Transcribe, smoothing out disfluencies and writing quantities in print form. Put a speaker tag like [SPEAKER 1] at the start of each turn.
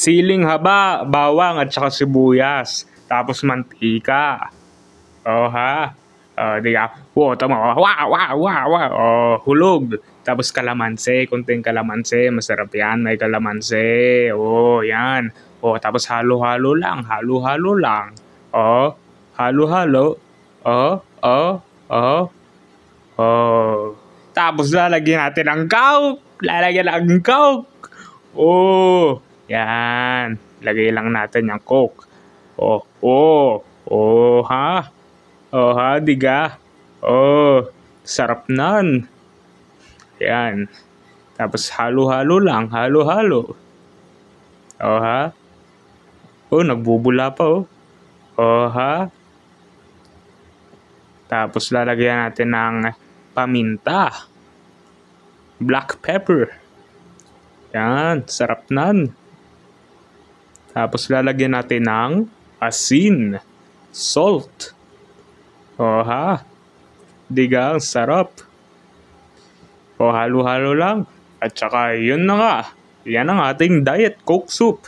[SPEAKER 1] siling haba, bawang at saka sibuyas. Tapos mantika. Oh ha? Di ka? Wow, tama. Wow, wow, wow, wow. Oh, hulog. Tapos kalamansi, konting kalamansi. Masarap yan, may kalamansi. Oh, yan. Oh, tapos halo-halo lang, halo-halo lang. Oh, halo-halo. Oh, oh, oh, oh. Tapos lalagyan natin ng coke. Lalagyan ng coke. Oh, yan. Lagay lang natin yung coke. Oh, oh, oh, ha? Oh, ha, diga. Oh, sarap nan. Yan. Tapos halo-halo lang, halo-halo. Oh, ha? Oh, nagbubula pa, oh. Oh, ha? Tapos lalagyan natin ng paminta. Black pepper. Yan, sarap nan. Tapos lalagyan natin ng asin. Salt. Oh, ha? Diga, ang sarap. O halo-halo lang. At saka yun na nga. Yan ang ating Diet Coke Soup.